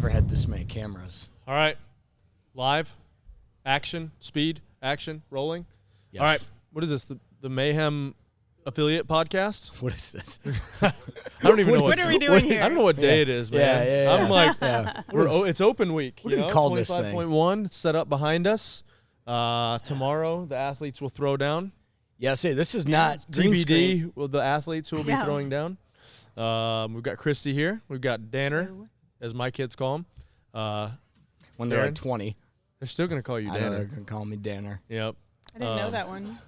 Never had this many cameras. All right. Live. Action. Speed. Action. Rolling. Yes. All right. What is this? The Mayhem affiliate podcast? What is this? I don't even know What are we doing here? I don't know what day it is, man. Yeah. I'm like, Yeah. it's open week. What do you call this thing? 25.1 set up behind us. Tomorrow, the athletes will throw down. Yeah, see, this is not green screen. TBD, well, the athletes who will be throwing down. We've got Christy here. We've got Danner, as my kids call him. When they're Darren? like 20. They're still going to call you I know they're Danner. going to call me Danner. Yep. I didn't know that one.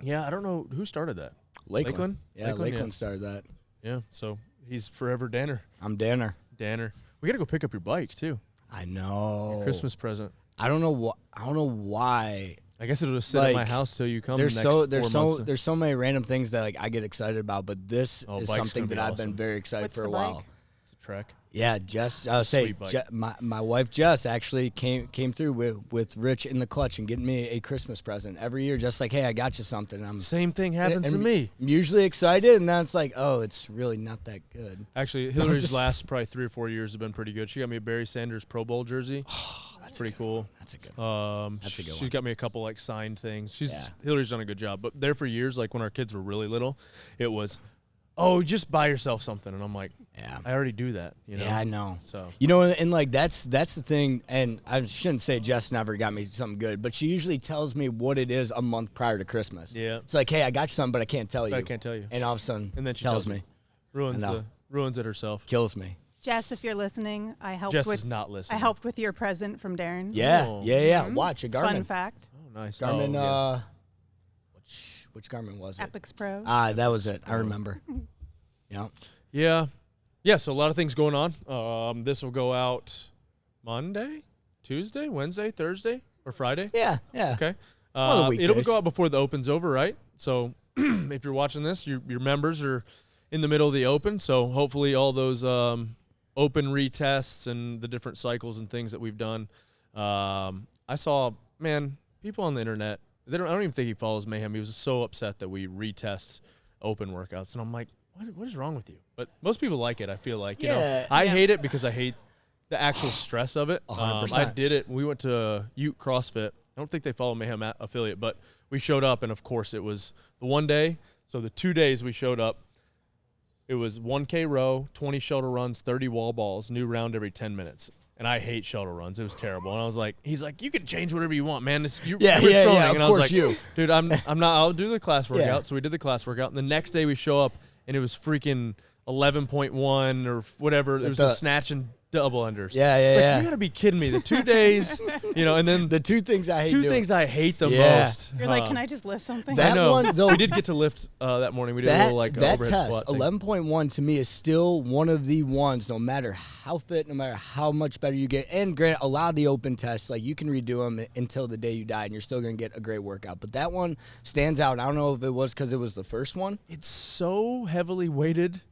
Yeah, I don't know who started that. Lakeland? Yeah, Lakeland, Lakeland started that. Yeah, so he's forever Danner. I'm Danner. Danner. We got to go pick up your bike, too. I know. Christmas present. I don't know why. I guess it'll just sit at my house till you come. There's next 4 months. there's so many random things that like I get excited about, but this is bike's something gonna that be I've awesome. been very excited What's for the a while. bike? It's a Trek. Yeah, Jess. Sweet bike. My wife Jess actually came through with Rich in the clutch and getting me a Christmas present every year. Just like, hey, I got you something. I'm Same thing happens to me. I'm usually excited, and then it's like, oh, it's really not that good. Actually, Hillary's last probably 3 or 4 years have been pretty good. She got me a Barry Sanders Pro Bowl jersey. That's pretty cool. That's a good. That's a good She's one. got me a couple like signed things. Yeah. Hillary's done a good job. But there for years, like when our kids were really little, it was, oh, just buy yourself something, and I'm like, Yeah. I already do that. You know? Yeah, I know. So You know, and like that's the thing, and I shouldn't say Jess never got me something good, but she usually tells me what it is a month prior to Christmas. Yeah. It's like, hey, I got you something, but I can't tell you. I can't tell you. And all of a sudden, And then she tells tells me, ruins I know. ruins it herself. kills me. Jess, if you're listening, I helped Jess with is not listening. I helped with your present from Darren. Yeah, Oh. yeah. Watch a Garmin. Fun fact. Oh, nice. Garmin. Oh, yeah. Which Garmin was it? Epix Pro. That was it. I remember. Yeah. Yeah, so a lot of things going on. This will go out Monday, Tuesday, Wednesday, Thursday, or Friday. Yeah. Okay. One of the It'll weekdays. go out before the Open's over, right? So if you're watching this, your members are in the middle of the Open. So hopefully all those Open retests and the different cycles and things that we've done. I saw, man, people on the internet, I don't even think he follows Mayhem. He was so upset that we retest Open workouts. And I'm like, what is wrong with you? But most people like it, I feel like. You know, I hate it because I hate the actual stress of it. 100%. I did it. We went to Ute CrossFit. I don't think they follow Mayhem affiliate, but we showed up, and, of course, it was the one day. So the 2 days we showed up, it was 1K row, 20 shuttle runs, 30 wall balls, new round every 10 minutes. And I hate shuttle runs. It was terrible. And I was like, he's like, you can change whatever you want, man. You're Yeah. and Of I was course, like, you. dude, I'm not. I'll do the class workout. Yeah. So we did the class workout. And the next day we show up, and it was freaking 11.1 or whatever. It was a snatch and double unders. Yeah. It's like, you got to be kidding me. The 2 days, and then The two things I hate two doing. things I hate the Yeah. most. You're like, can I just lift something? That I know. one, though- we did get to lift that morning. We did a little that overhead test, squat thing. 11.1 to me is still one of the ones, no matter how fit, no matter how much better you get. And granted, a lot of the open tests, like you can redo them until the day you die, and you're still going to get a great workout. But that one stands out. I don't know if it was because it was the first one. It's so heavily weighted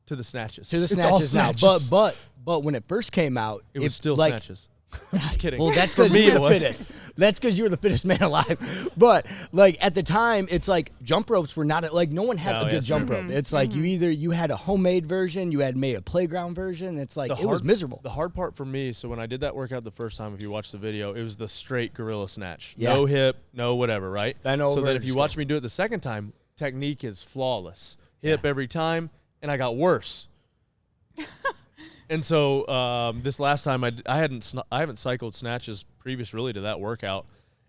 to the snatches. To the It's all snatches now. snatches. But when it first came out, it was still like, snatches. I'm just kidding. Well, that's For because me you it were the was. fittest. That's because you were the fittest man alive. But like at the time, it's like jump ropes were not like no one had Oh, a yeah, good jump true. rope. It's like you had a homemade version, you had made a playground version. It's like it was miserable. The hard part for me, so when I did that workout the first time, if you watch the video, it was the straight gorilla snatch. Yeah. No hip, no whatever, right? I know So where then if you it's watch me do it the second time, technique is flawless. Hip every time, and I got worse. And so this last time I haven't cycled snatches previous really to that workout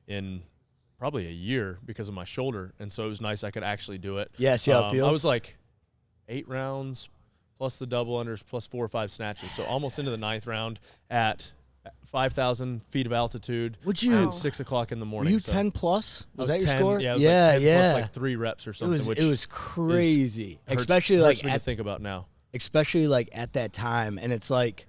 in probably a year because of my shoulder, and so it was nice I could actually do it. Yeah, see how it feels? I was like 8 rounds plus the double unders plus 4 or 5 snatches, so almost into the 9th round at 5,000 feet of altitude. Would you? At 6 o'clock in the Were morning. you so 10 plus? I Was that your 10, score? Yeah, it was yeah, like 10 yeah. plus like 3 reps or something. It was crazy, hurts especially like me to think about now. especially like at that time, and it's like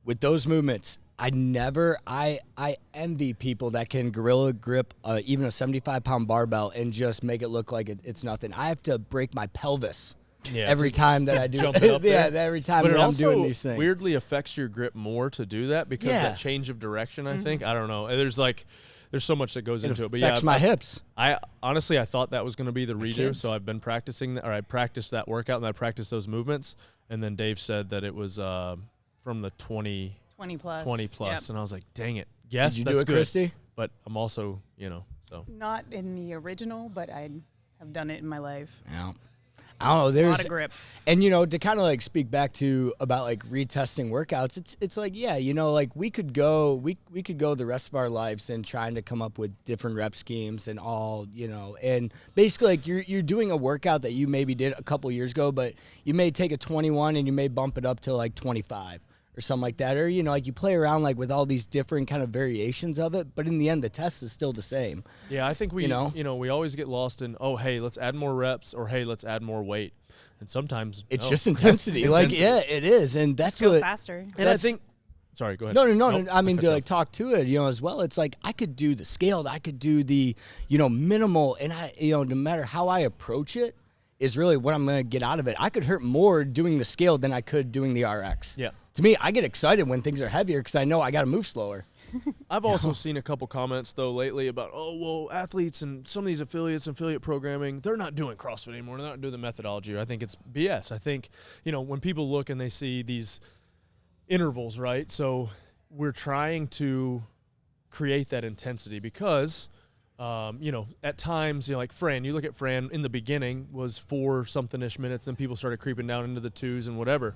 with those movements. I envy people that can gorilla grip even a 75-pound barbell and just make it look like it's nothing. I have to break my pelvis every time that I do jump it up yeah, there. every time But that it I'm doing also these things. weirdly affects your grip more to do that because that change of direction, I think. I don't know. There's so much that goes into it. But yeah, affects my hips. I honestly thought that was going to be the redo, kids. so I've been practicing that, or I practiced that workout and I practiced those movements. And then Dave said that it was from the 20 plus. 20 plus, Yep. and I was like, dang it. Yes, Did you that's do it, good. Christy? But I'm also, so. Not in the original, but I have done it in my life. Yeah. I don't know. A There's lot of grip. And, to kind of like speak back to about like retesting workouts, it's like, yeah, like we could go the rest of our lives and trying to come up with different rep schemes and all, and basically like you're doing a workout that you maybe did a couple years ago, but you may take a 21 and you may bump it up to like 25 or something like that. Or, like you play around like with all these different kind of variations of it, but in the end, the test is still the same. Yeah, I think we always get lost in, oh, hey, let's add more reps, or hey, let's add more weight. And sometimes It's just intensity. Like, yeah, it is. And that's Just go what faster. And I think, sorry, go ahead. No. Nope, I mean, cut to you like off. talk to it, as well. It's like I could do the scaled, I could do the, minimal, and I, no matter how I approach it, is really what I'm gonna get out of it. I could hurt more doing the scaled than I could doing the RX. Yeah. To me, I get excited when things are heavier because I know I got to move slower. I've also seen a couple comments, though, lately about, oh, well, athletes and some of these affiliates and affiliate programming, they're not doing CrossFit anymore. They're not doing the methodology. I think it's BS. I think, when people look and they see these intervals, right? So we're trying to create that intensity because, at times, like Fran, you look at Fran in the beginning was 4-something-ish minutes, then people started creeping down into the 2s and whatever.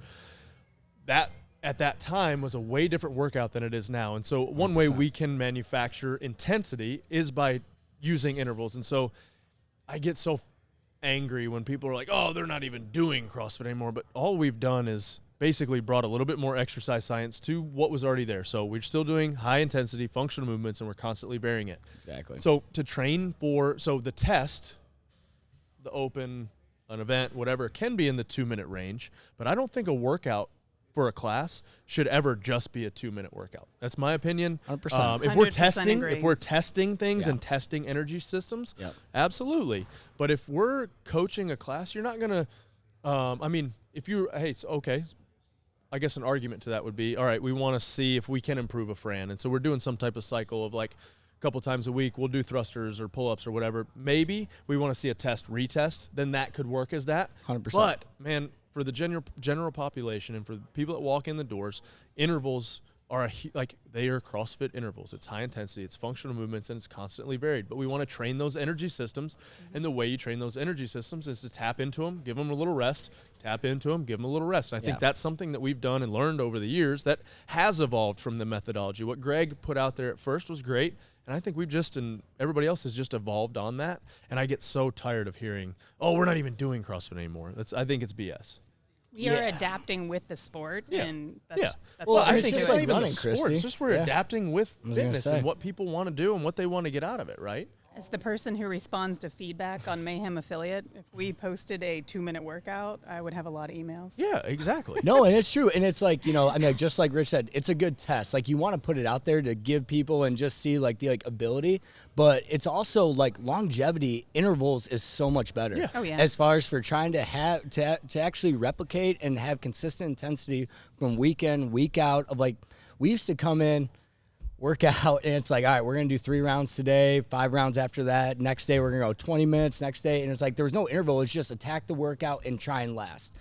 That at that time was a way different workout than it is now. And so one way 100%. we can manufacture intensity is by using intervals. And so I get so angry when people are like, oh, they're not even doing CrossFit anymore. But all we've done is basically brought a little bit more exercise science to what was already there. So we're still doing high intensity functional movements, and we're constantly varying it. Exactly. So to train so the test, the open, an event, whatever, can be in the 2-minute range. But I don't think a workout for a class should ever just be a 2-minute workout. That's my opinion. 100%. If we're 100% testing, agree. if we're testing things Yeah. and testing energy systems, Yep. absolutely. But if we're coaching a class, you're not gonna. If you okay. I guess an argument to that would be, all right, we want to see if we can improve a Fran, and so we're doing some type of cycle of like a couple times a week. We'll do thrusters or pull-ups or whatever. Maybe we want to see a retest. Then that could work as that. 100%. But man, for the general population and for the people that walk in the doors, intervals are they are CrossFit intervals. It's high intensity, it's functional movements, and it's constantly varied. But we want to train those energy systems, and the way you train those energy systems is to tap into them, give them a little rest, tap into them, give them a little rest. And I think that's something that we've done and learned over the years that has evolved from the methodology. What Greg put out there at first was great, and I think and everybody else has just evolved on that. And I get so tired of hearing, oh, we're not even doing CrossFit anymore. I think it's BS. We are adapting with the sport, Yeah. and that's Well, all I there I is think to it's it. not even running, the sport. Christy. It's just we're Yeah. adapting with I was gonna fitness say. and what people want to do and what they want to get out of it, right? As the person who responds to feedback on Mayhem affiliate, if we posted a 2-minute workout, I would have a lot of emails. Yeah, exactly. No, and it's true. And it's like, just like Rich said, it's a good test. Like you want to put it out there to give people and just see like the ability, but it's also like longevity intervals is so much better. Yeah. Oh, yeah. As far as for trying to have to actually replicate and have consistent intensity from week in, week out of like, we used to come in, work out, and it's like, all right, we're going to do 3 rounds today, 5 rounds after that. Next day, we're going to go 20 minutes next day. And it's like, there was no interval. It's just attack the workout and try and last.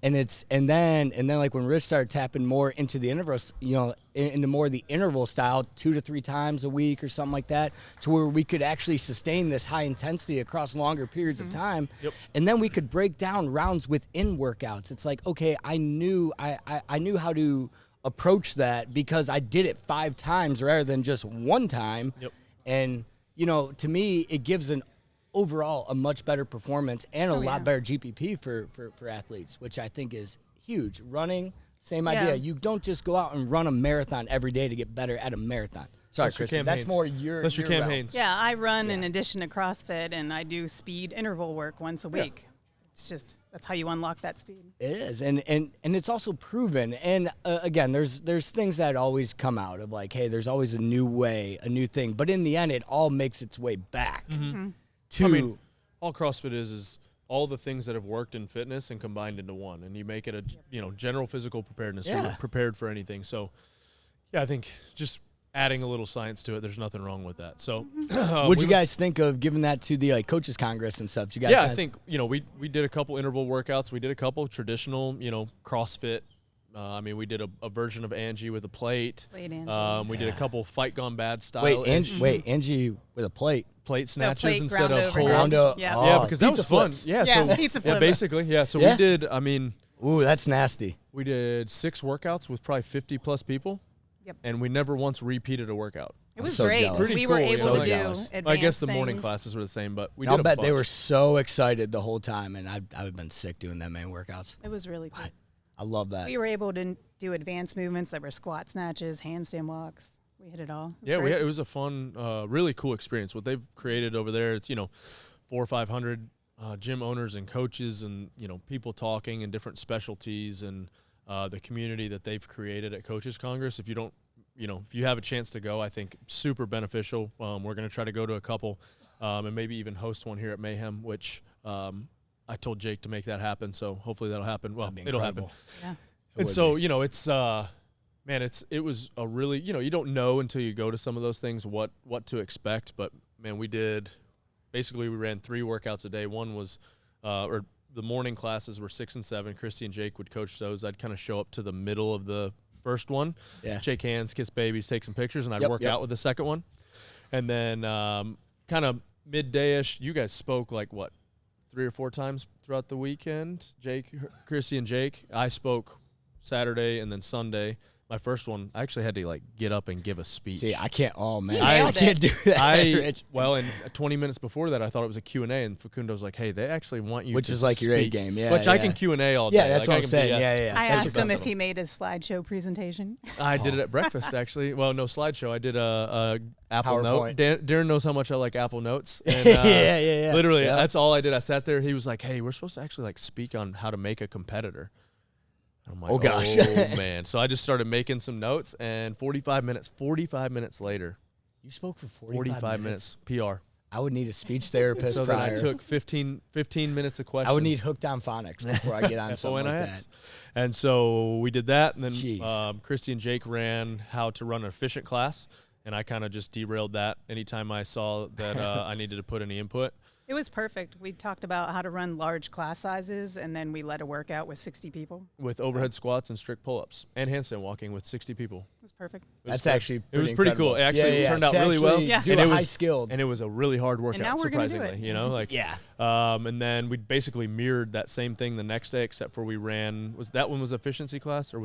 And then like when Rich started tapping more into the intervals, into more of the interval style, 2 to 3 times a week or something like that, to where we could actually sustain this high intensity across longer periods of time. Yep. And then we could break down rounds within workouts. It's like, okay, I knew how to approach that because I did it 5 times rather than just 1 time. Yep. And, to me, it gives an overall a much better performance and a lot better GPP for athletes, which I think is huge. Running, same idea. You don't just go out and run a marathon every day to get better at a marathon. Sorry, That's your Kristen, that's campaigns. more your That's your realm. campaigns. Yeah, I run in addition to CrossFit, and I do speed interval work once a week. It's just, that's how you unlock that speed. It is, and it's also proven. And again, there's things that always come out of like, hey, there's always a new way, a new thing. But in the end, it all makes its way back to. I mean, all CrossFit is all the things that have worked in fitness and combined into one, and you make it a general physical preparedness. So you're prepared for anything. So, yeah, I think just adding a little science to it, there's nothing wrong with that. So, what'd you guys think of giving that to the coaches congress and stuff? Did you guys I think we did a couple interval workouts. We did a couple traditional CrossFit I mean, we did a version of Angie with a plate. Plate Angie. We did a couple Fight Gone Bad style. Angie with a plate. Plate snatches plate instead ground of over hold ground. Ground Yeah. oh, Yeah, because that was pizza fun. flips. Yeah, Yeah, so pizza yeah, flips. basically, yeah. So Yeah. we did. I mean, Ooh, that's nasty. we did 6 workouts with probably 50+ people. Yep. And we never once repeated a workout. It was so great. jealous. Pretty We were cool, able so to do jealous. advanced I guess the morning things. classes were the same, but we I'll did a bet they bunch. were so excited the whole time, and I would have been sick doing that many workouts. It was really cool. I love that. We were able to do advanced movements that were squat snatches, handstand walks. We hit it all. It was Yeah, great. it was a fun, really cool experience. What they've created over there, it's 400 or 500 gym owners and coaches, and people talking in different specialties, and the community that they've created at Coaches Congress. If you don't, if you have a chance to go, I think super beneficial. We're going to try to go to a couple, and maybe even host one here at Mayhem, which I told Jake to make that happen. So hopefully that'll happen. Well, That'd be it'll happen. incredible. Yeah. And would so, it's, man, it was a really, you don't know until you go to some of those things what to expect. But, man, we ran 3 workouts a day. One was, or the morning classes were 6 and 7. Christy and Jake would coach those. I'd kind of show up to the middle of the first one, shake hands, kiss babies, take some pictures, and I'd work out with the second one. And then kind of midday-ish, you guys spoke 3 or 4 times throughout the weekend, Christy and Jake. I spoke Saturday and then Sunday. My first one, I actually had to get up and give a speech. See, I can't. Oh man, I I can't do that. Rich. Well, and 20 minutes before that, I thought it was a Q&A, and Facundo's like, "Hey, they actually want you," Which to is like your A speak. game, yeah. Which I can Q&A all day. Yeah, that's what I I'm can saying. BS. Yeah. I That's asked your him best if he made a slideshow presentation. I did it at breakfast, actually. Well, no slideshow. I did a Apple PowerPoint. Note. Darren knows how much I like Apple Notes. And, yeah. Literally, Yep. that's all I did. I sat there. He was like, "Hey, we're supposed to actually speak on how to make a competitor." I'm like, Oh, gosh. oh man. So I just started making some notes, and 45 minutes later, You spoke for 45 minutes PR. I would need a speech therapist So prior. then I took 15 minutes of questions. I would need hooked on phonics before I get on something like that. And so we did that, and then Jeez. Christy and Jake ran how to run an efficient class, and I kind of just derailed that anytime I saw that I needed to put any input. It was perfect. We talked about how to run large class sizes, and then we led a workout with 60 people. With overhead squats and strict pull-ups and handstand walking with 60 people. It was perfect. It was That's fun. actually It was pretty cool. incredible. It actually turned out To really well. actually Yeah. Do And a it was high skilled. And it was a really hard workout, now we're gonna do surprisingly. it. Yeah. And then we basically mirrored that same thing the next day, except for we ran. Was that one was efficiency class, or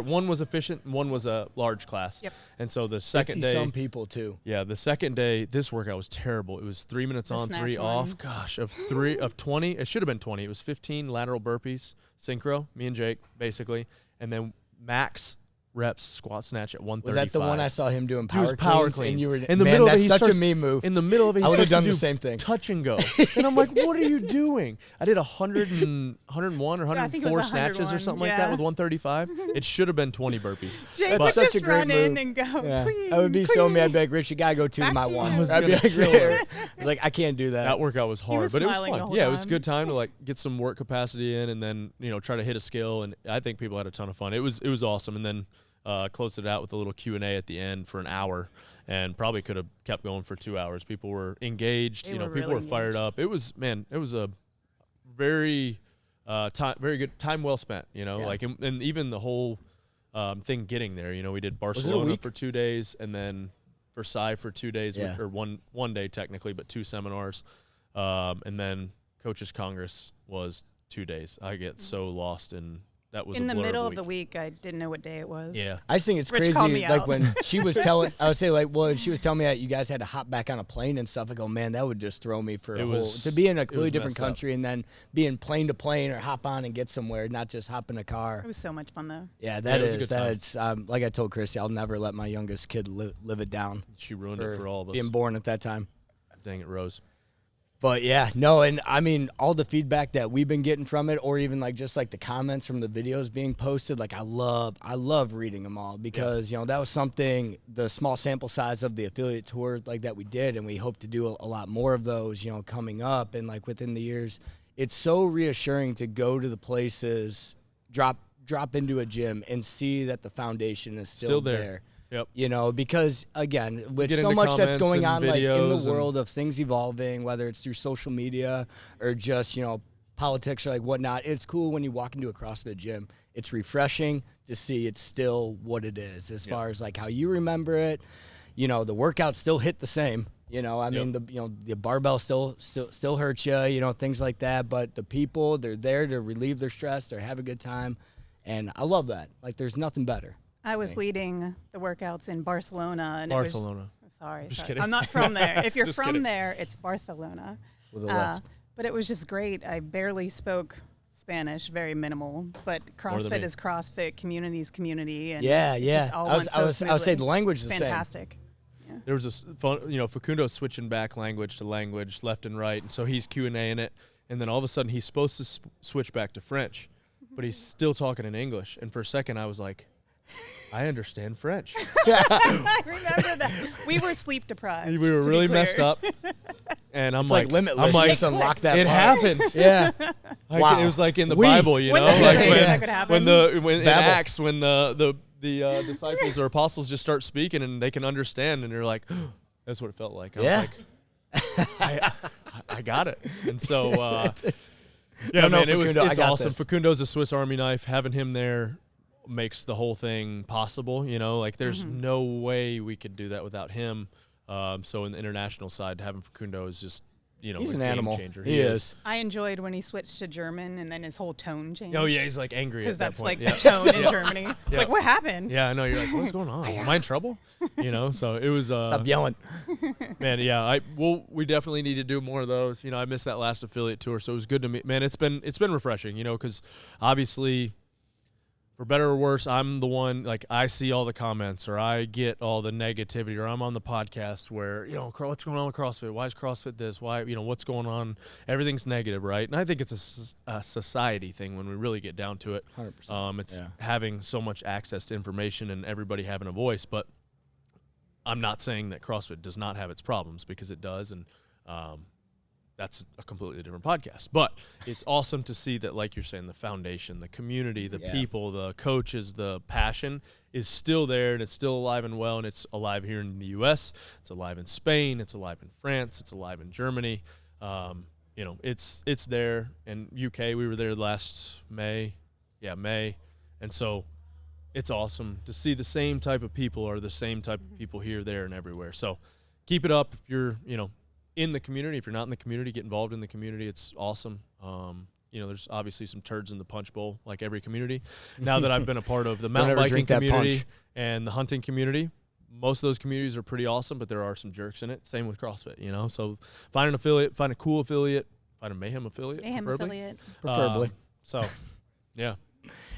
one was efficient and one was a large class? Yep. And so the second day, some people too. yeah, the second day, this workout was terrible. It was 3 minutes The on, snatch 3 one. off. Gosh, of 20. It should have been 20. It was 15 lateral burpees, synchro. Me and Jake basically, and then max reps squat snatch at 135. Was that the one I saw him doing He was power power cleans? cleans. And you were In the man, middle of it, that's he such starts- a me move. In the middle of it, he I would have starts to done the do same thing. touch and go. And I'm like, what are you doing? I did 101 or I think it 104 was snatches or 101, something like that with 135. It should have been 20 burpees. Jake That's would such just a great run in move. and go, Yeah. clean, I would be so clean. mad. I'd be like, Rich, you gotta go to Back my to one. you. I was I'd be gonna like, kill really? her. I was like, I can't do that. That workout was hard, was but it was smiling the fun. whole Yeah, it was a time. good time to get some work capacity in, and then try to hit a skill. And I think people had a ton of fun. It was awesome. And then closed it out with a little Q&A at the end for an hour, and probably could have kept going for 2 hours. People were engaged. They People were really were fired engaged. up. It was a very very good time well spent. Yeah. And even the whole thing getting there. We did it a Barcelona week? for 2 days, and then Versailles for 2 days, Yeah. or one day technically, but 2 seminars, and then Coaches Congress was 2 days. I get so lost in that was In a the blur middle of of the week, I didn't know what day it was. Yeah. I just think it's Rich called crazy. me Like out. when she was telling, I would say when she was telling me that you guys had to hop back on a plane and stuff. I go, man, that would just throw me for It a whole. was- To be in a it completely was different messed up. country and then being plane to plane or hop on and get somewhere, not just hop in a car. It was so much fun, though. Yeah, it that was a is. good time. That's like I told Christy, I'll never let my youngest kid live it down. She ruined it for all of us. Being born at that time. Dang it, Rose. But yeah, no, and I mean all the feedback that we've been getting from it, or even just the comments from the videos being posted, I love reading them all because that was something, the small sample size of the affiliate tour that we did, and we hope to do a lot more of those coming up and within the years. It's so reassuring to go to the places, drop into a gym and see that the foundation is still there. Yep. Because again, with Get so into much that's comments going on and in videos the and- world of things evolving, whether it's through social media or just, politics or whatnot, it's cool when you walk into a CrossFit gym. It's refreshing to see it's still what it is as far as like how you remember it. You know, the workouts still hit the same. You know, I mean, the barbell still hurts you, you know, things like that. But the people, they're there to relieve their stress. They have a good time. And I love that. Like, there's nothing better. I was leading the workouts in Barcelona. And Barcelona. Sorry. Just kidding. I'm not from there. If you're from kidding. there, it's Barcelona. With a But it was just great. I barely spoke Spanish, very minimal. But CrossFit is CrossFit, community is community. And it just all went so I would say the language is the same. Fantastic. Yeah. There was this fun, you know, Facundo's switching back language to language, left and right, and so he's Q&A in it, and then all of a sudden he's supposed to switch back to French, but he's still talking in English, and for a second I was like, I understand French. I remember that. We were sleep deprived. We were really messed up, and I'm It's like Limitless. I'm like, just unlock that it part. happened. Yeah. Like, Wow. it was like in the Bible, you know, When like that could happen. when in Babel. Acts when the disciples or apostles just start speaking and they can understand, and you're like, that's what it felt like. I was like, I got it. And so, yeah, man, it's awesome. This. Facundo's a Swiss Army knife. Having him there makes the whole thing possible. You know, like there's no way we could do that without him. So in the international side, having Facundo is just, you know, He's a an game animal. changer. He is. I enjoyed when he switched to German and then his whole tone changed. Oh yeah, he's like angry Because at that that's point. like the tone in Germany. It's like, what happened? Yeah, I know. You're like, what's going on? Am I in trouble? You know, so it was. Stop yelling. Man, yeah, we definitely need to do more of those. You know, I missed that last affiliate tour, so it was good to meet. Man, it's been refreshing. You know, because obviously, for better or worse, I'm the one, like, I see all the comments, or I get all the negativity, or I'm on the podcast where, you know, what's going on with CrossFit? Why is CrossFit this? Why, you know, what's going on? Everything's negative, right? And I think it's a society thing when we really get down to it. 100%. It's having so much access to information and everybody having a voice, but I'm not saying that CrossFit does not have its problems, because it does, and that's a completely different podcast. But it's awesome to see that, like you're saying, the foundation, the community, the people, the coaches, the passion is still there, and it's still alive and well, and it's alive here in the U.S. It's alive in Spain. It's alive in France. It's alive in Germany. You know, it's there. In UK, we were there last May. Yeah, May. And so it's awesome to see the same type of people, or the same type of people here, there, and everywhere. So keep it up. If you're, you know, in the community, if you're not in the community, get involved in the community. It's awesome. You know, there's obviously some turds in the punch bowl, like every community. Now that I've been a part of the mountain biking community and the hunting community, most of those communities are pretty awesome, but there are some jerks in it. Same with CrossFit, you know. So find an affiliate, find a cool affiliate, find a Mayhem affiliate. Preferably. So, yeah.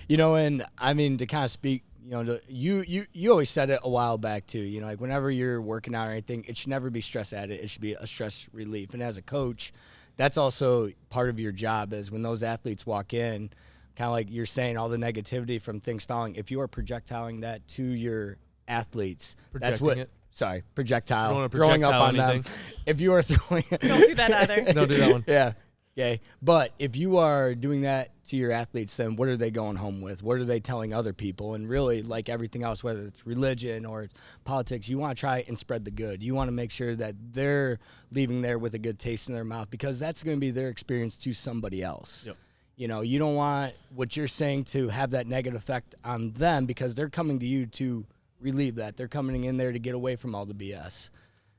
You know, and I mean, to kind of speak, you know, you always said it a while back too. You know, like whenever you're working out or anything, it should never be stress added. It should be a stress relief. And as a coach, that's also part of your job, is when those athletes walk in, kind of like you're saying, all the negativity from things falling. If you are projectiling that to your athletes, that's what. Sorry, projectile. Throwing up on them. If you are throwing, Don't do that either. Don't do that one. Yeah. Okay. But if you are doing that to your athletes, then what are they going home with? What are they telling other people? And really, like everything else, whether it's religion or it's politics, you want to try and spread the good. You want to make sure that they're leaving there with a good taste in their mouth, because that's going to be their experience to somebody else. Yep. You know, you don't want what you're saying to have that negative effect on them, because they're coming to you to relieve that. They're coming in there to get away from all the BS.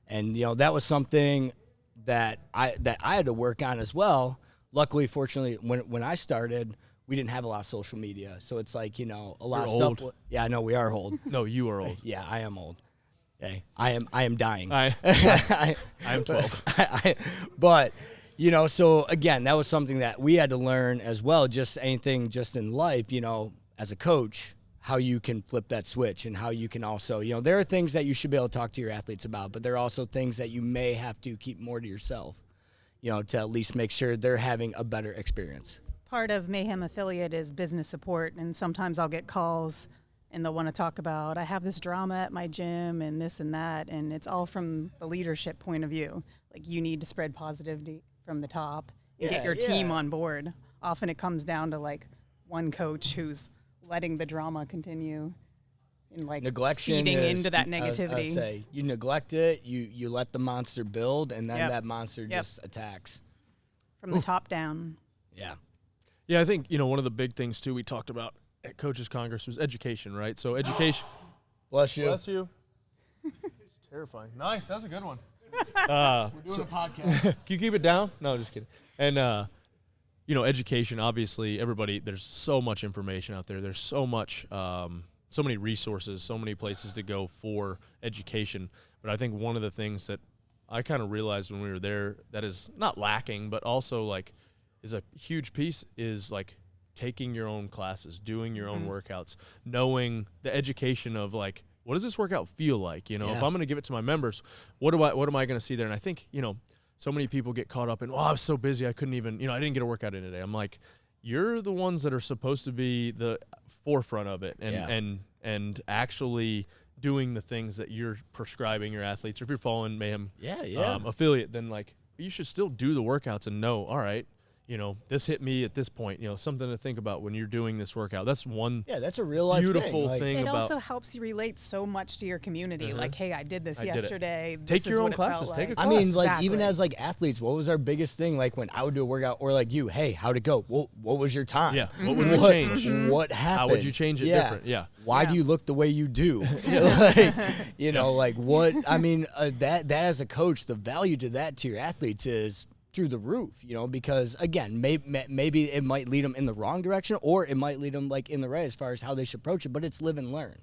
And, you know, that was something that I had to work on as well. Luckily, fortunately, when I started, we didn't have a lot of social media, so it's like, you know, a lot of old. stuff. Yeah, I know we are old. No, you are old. Yeah, I am old. Okay, I am dying. I am 12. But you know, so again, that was something that we had to learn as well. Just anything, just in life, you know, as a coach, how you can flip that switch, and how you can also, you know, there are things that you should be able to talk to your athletes about, but there are also things that you may have to keep more to yourself, you know, to at least make sure they're having a better experience. Part of Mayhem affiliate is business support, and sometimes I'll get calls and they'll want to talk about, I have this drama at my gym and this and that, and it's all from the leadership point of view. Like, you need to spread positivity from the top and get your team on board. Often it comes down to like one coach who's letting the drama continue, and like feeding into that negativity. I say, you neglect it, you let the monster build, and then that monster just attacks from the top down. Yeah. Yeah, I think, you know, one of the big things too we talked about at Coaches Congress was education, right? So education. Bless you. Bless you. It's terrifying. Nice. That's a good one. We're doing a podcast. Can you keep it down? No, just kidding. And, education, obviously, everybody, there's so much information out there. There's so much, so many resources, so many places to go for education. But I think one of the things that I kind of realized when we were there that is not lacking, but also, like, is a huge piece is, like, taking your own classes, doing your own workouts, knowing the education of, like, what does this workout feel like? If I'm going to give it to my members, what am I going to see there? And I think, so many people get caught up in, I was so busy, I couldn't even, I didn't get a workout in today. I'm like, you're the ones that are supposed to be the forefront of it and actually doing the things that you're prescribing your athletes. Or if you're following Mayhem affiliate, then, like, you should still do the workouts and know, all right, this hit me at this point, something to think about when you're doing this workout. That's one that's a real life beautiful thing it about also helps you relate so much to your community. Like, hey, I did this yesterday. Take your own classes. Take a class. I mean, like, even as, like, athletes, what was our biggest thing? Like, when I would do a workout, or like you, hey, how'd it go? What was your time? Yeah. What would we change? What happened? How would you change it different? Yeah. Why do you look the way you do? Like, like, what? I mean, that as a coach, the value to that to your athletes is through the roof, because, again, maybe it might lead them in the wrong direction, or it might lead them, like, in the right as far as how they should approach it, but it's live and learn.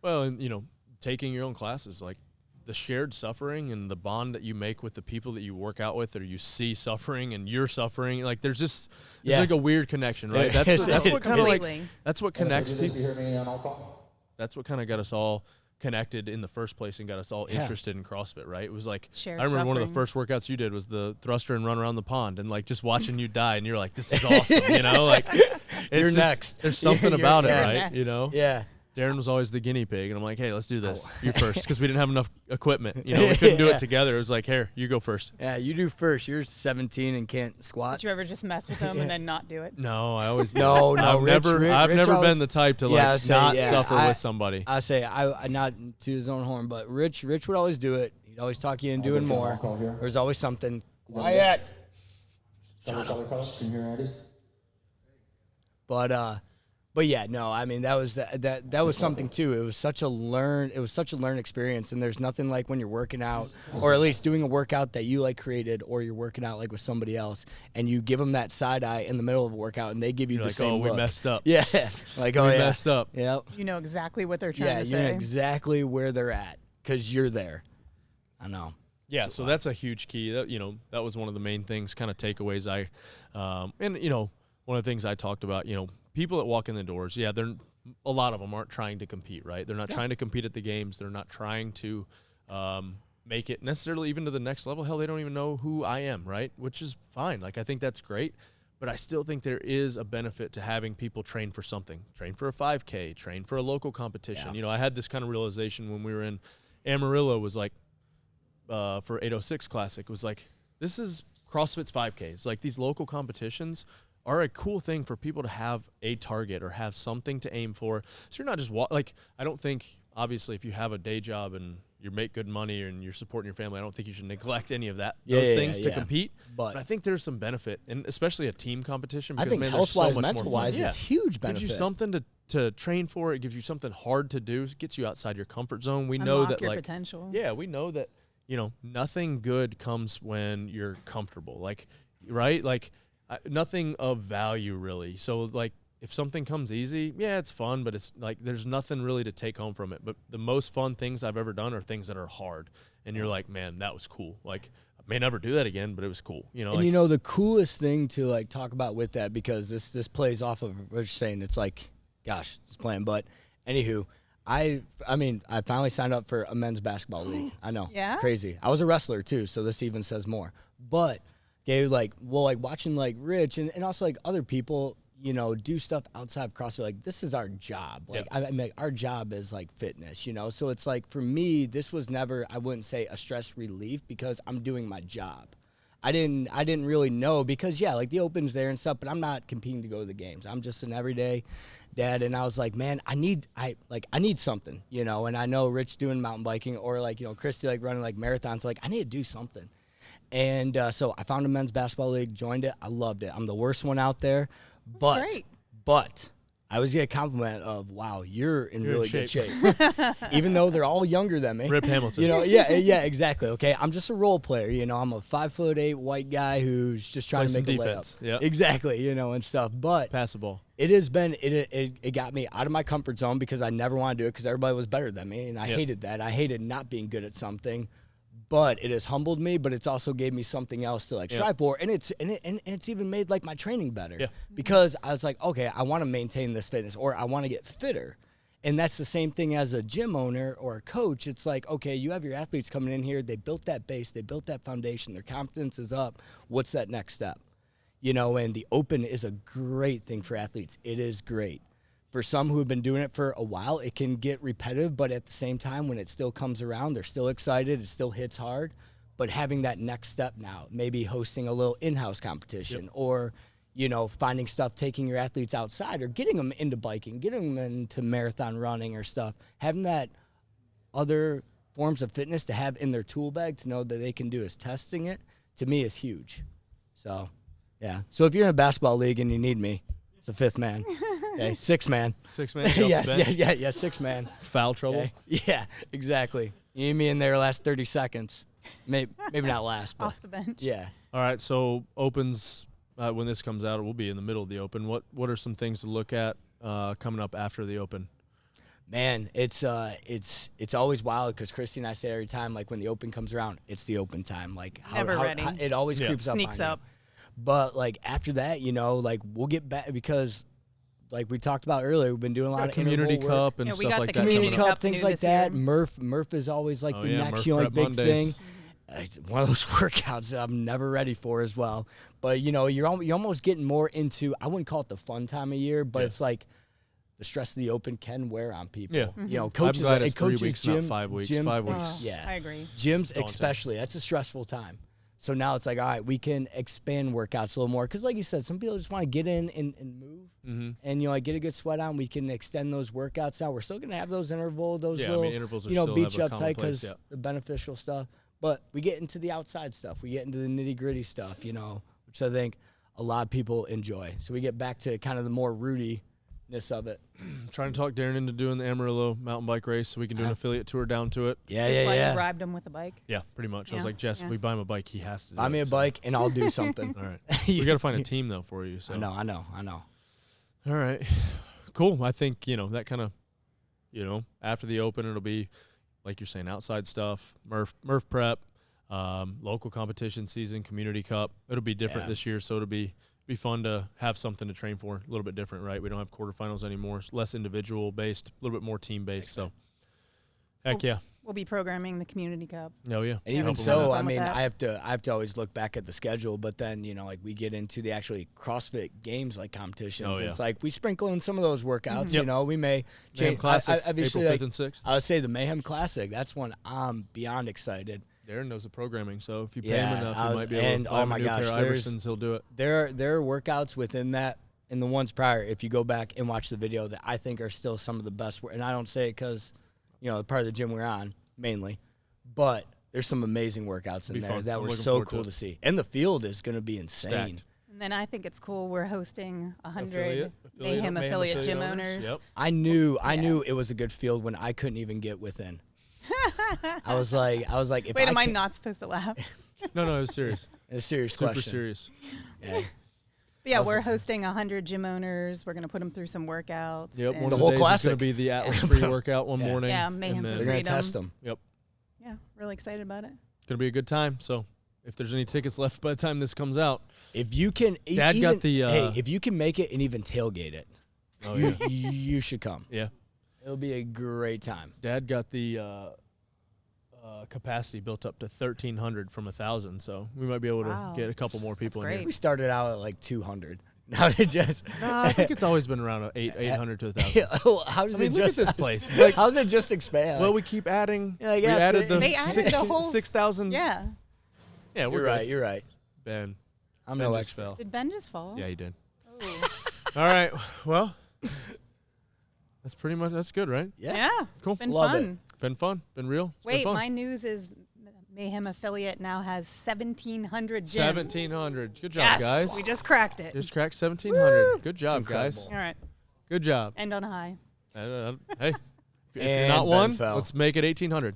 Well, and, taking your own classes, like, the shared suffering and the bond that you make with the people that you work out with or you see suffering and you're suffering, like, there's like a weird connection, right? That's what kind of, like, that's what connects people. That's what kind of got us all connected in the first place and got us all interested in CrossFit, right? It was like, shared I remember suffering. one of the first workouts you did was the thruster and run around the pond, and, like, just watching you die, and you're like, this is awesome, like, You're next. There's something about it, right? Next. Yeah. Darren was always the guinea pig, and I'm like, hey, let's do this. You first, because we didn't have enough equipment. We couldn't do it together. It was like, here, you go first. Yeah, you do first. You're 17 and can't squat. Did you ever just mess with them and then not do it? No, I always No, I've Rich never always, been the type to, like, suffer with somebody. I say, I not to his own horn, but Rich would always do it. He'd always talk you into doing more. There's always something. Quiet. Shut up. Can you hear Eddie? But yeah, no, I mean, that was something too. It was such a learn experience, and there's nothing like when you're working out, or at least doing a workout that you, like, created, or you're working out, like, with somebody else, and you give them that side eye in the middle of a workout, and they give you You're the like, same look. we messed up. Yeah, like, we messed up. Yep. You know exactly what they're trying to say. Yeah, you know exactly where they're at because you're there. I know. Yeah, so that's a huge key. That was one of the main things, kind of takeaways one of the things I talked about, people that walk in the doors, a lot of them aren't trying to compete, right? They're not trying to compete at the games. They're not trying to make it necessarily even to the next level. Hell, they don't even know who I am, right? Which is fine. Like, I think that's great. But I still think there is a benefit to having people train for something. Train for a 5K, train for a local competition. Yeah. I had this kind of realization when we were in Amarillo, was like, for 806 Classic, was like, this is CrossFit's 5Ks. Like, these local competitions are a cool thing for people to have a target or have something to aim for. So you're not just I don't think, obviously, if you have a day job and you make good money and you're supporting your family, I don't think you should neglect any of those things to compete. But I think there's some benefit, and especially a team competition. Because, I think health-wise, mental-wise, it's huge benefit. It gives you something to train for. It gives you something hard to do. It gets you outside your comfort zone. We know that, your like, potential. Yeah, we know that, nothing good comes when you're comfortable. Like, right? Like, nothing of value, really. So, like, if something comes easy, yeah, it's fun, but it's like there's nothing really to take home from it. But the most fun things I've ever done are things that are hard. And you're like, man, that was cool. Like, I may never do that again, but it was cool. And the coolest thing to, like, talk about with that, because this plays off of what you're saying, it's like, gosh, it's playing. But anywho, I finally signed up for a men's basketball league. I know. Yeah? Crazy. I was a wrestler too, so this even says more. But watching, like, Rich and also, like, other people, do stuff outside of CrossFit. Like, this is our job. Like, I mean, our job is, like, fitness, So it's like, for me, this was never, I wouldn't say a stress relief, because I'm doing my job. I didn't really know, because, like, the Open's there and stuff, but I'm not competing to go to the games. I'm just an everyday dad, and I was like, man, I need something, and I know Rich doing mountain biking, or, like, Christy, like, running, like, marathons. Like, I need to do something. And so I found a men's basketball league, joined it. I loved it. I'm the worst one out there, but I always get a compliment of, wow, you're in You're in really good shape. shape. Even though they're all younger than me. Rip Hamilton. You know, yeah, exactly. Okay, I'm just a role player. You know, I'm a 5'8" white guy who's just trying Play to make some a defense. layup. Yep. Exactly, you know, and stuff. But Pass the ball. it has been, it got me out of my comfort zone because I never wanted to do it because everybody was better than me, and I hated that. I hated not being good at something. But it has humbled me, but it's also gave me something else to like strive for, and it's even made like my training better because I was like, okay, I want to maintain this fitness or I want to get fitter, and that's the same thing as a gym owner or a coach. It's like, okay, you have your athletes coming in here, they built that base, they built that foundation, their confidence is up. What's that next step? You know, and the open is a great thing for athletes. It is great. For some who have been doing it for a while, it can get repetitive, but at the same time, when it still comes around, they're still excited, it still hits hard. But having that next step now, maybe hosting a little in-house competition or, you know, finding stuff, taking your athletes outside or getting them into biking, getting them into marathon running or stuff, having that other forms of fitness to have in their tool bag to know that they can do is testing it, to me is huge. So, yeah. So if you're in a basketball league and you need me, it's a fifth man. Okay, 6 man. 6 man. yes, 6 man. Foul trouble. Okay. Yeah, exactly. You need me in there last 30 seconds. Maybe not last, but Off the bench. yeah. All right, so opens when this comes out, it will be in the middle of the open. What are some things to look at coming up after the open? Man, it's always wild because Christy and I say every time, like when the open comes around, it's the open time. Like Never ready. It always creeps Sneaks up. up. But like after that, you know, like we'll get back because like we talked about earlier, we've been doing a lot of Community interval work. Cup and Yeah, we stuff got like the that. Community coming up. Cup, things new like this that. year. Murph is always like the next, Murph you know, like Prep big Mondays. thing. It's one of those workouts that I'm never ready for as well. But you know, you're almost getting more into, I wouldn't call it the fun time of year, but it's like the stress of the open can wear on people. Yeah. You know, coaches, I'm glad it's 3 coaches, weeks, not 5 weeks. gyms, 5 weeks. Yeah, I agree. gyms Daunting. especially, that's a stressful time. So now it's like, all right, we can expand workouts a little more. Because like you said, some people just want to get in and move. And, you know, like get a good sweat on. We can extend those workouts out. We're still going to have those intervals little, intervals are you know, still beat have you a up tight commonplace, because the beneficial stuff. But we get into the outside stuff. We get into the nitty-gritty stuff, you know, which I think a lot of people enjoy. So we get back to kind of the more rootyness of it. Trying to talk Darren into doing the Amarillo mountain bike race so we can do an affiliate tour down to it. Yeah, That's why yeah. you bribed him with a bike. Yeah, pretty much. I was Yeah, like, Jess, if yeah. we buy him a bike, he has to do Buy me it, a so- bike and I'll do something. All right. We got to find a team, though, for you. So. I know. All right. Cool. I think, you know, that kind of, you know, after the open, it'll be, like you're saying, outside stuff, Murph prep, local competition season, community cup. It'll be different this year, so it'll be fun to have something to train for, a little bit different, right? We don't have quarterfinals anymore. It's less individual-based, a little bit more team-based, so heck yeah. We'll be programming the Community Cup. Oh, yeah. And even Help 'em so, with I mean, that. I have to always look back at the schedule, but then, you know, like we get into the actually CrossFit games like competitions. Oh, yeah. It's like we sprinkle in some of those workouts, Yep. you know, we may Mayhem change. Classic, Obviously, April like, 5th and 6th. I would say the Mayhem Classic, that's one I'm beyond excited. Darren knows the programming, so if you pay Yeah, him enough, I you was- might be able and, to buy oh him my a new gosh, pair of there's- Iversons. He'll do it. There are workouts within that and the ones prior, if you go back and watch the video, that I think are still some of the best. And I don't say it because, you know, part of the gym we're on, mainly. But there's some amazing workouts in Be there fun. that I'm were looking so forward to cool it. to see. And the field is going to be insane. Stacked. And then I think it's cool. We're hosting 100 Affiliate Mayhem affiliate gym owners. Yep. I knew it was a good field when I couldn't even get within. I was like, if Wait, I am I can't- not supposed to laugh? No, it was serious. a serious Super question. serious. Yeah. But yeah, Awesome. we're hosting 100 gym owners. We're going to put them through some workouts. Yep, and one The of whole the days is classic. going to be the Atlas pre-workout one Yeah. morning. Yeah, Mayhem and for then They're going to Freedom. test them. Yep. Yeah, really excited about it. Going to be a good time. So if there's any tickets left by the time this comes out, If you can, Dad even, got the, hey, if you can make it and even tailgate it, oh yeah, you should come. yeah. It'll be a great time. Dad got the capacity built up to 1,300 from 1,000, so we might be able to Wow. get a couple more people in great. here. We started out at like 200. Now they just. No, I think it's always been around 800 to 1,000. How does I mean, it look at just this place. Like, How's it just expand? well, we keep adding. Yeah, like, we yeah, added the They added a whole 6,000. Yeah. Yeah, we're you're good. right. You're right. Ben. I'm Ben no just expert. fell. Did Ben just fall? Yeah, he did. Oh. All right. Well, that's pretty much, that's good, right? Yeah. Yeah. Cool. It's been Love it. fun. Been fun. Been real. It's been Wait, fun. my news is Mayhem affiliate now has 1,700 gyms. 1,700. Good job, Yes, guys. we just cracked it. Just cracked 1,700. Good job, incredible. guys. All right. Good job. End on a high. Hey, if you're And not Ben one, fell. let's make it 1,800.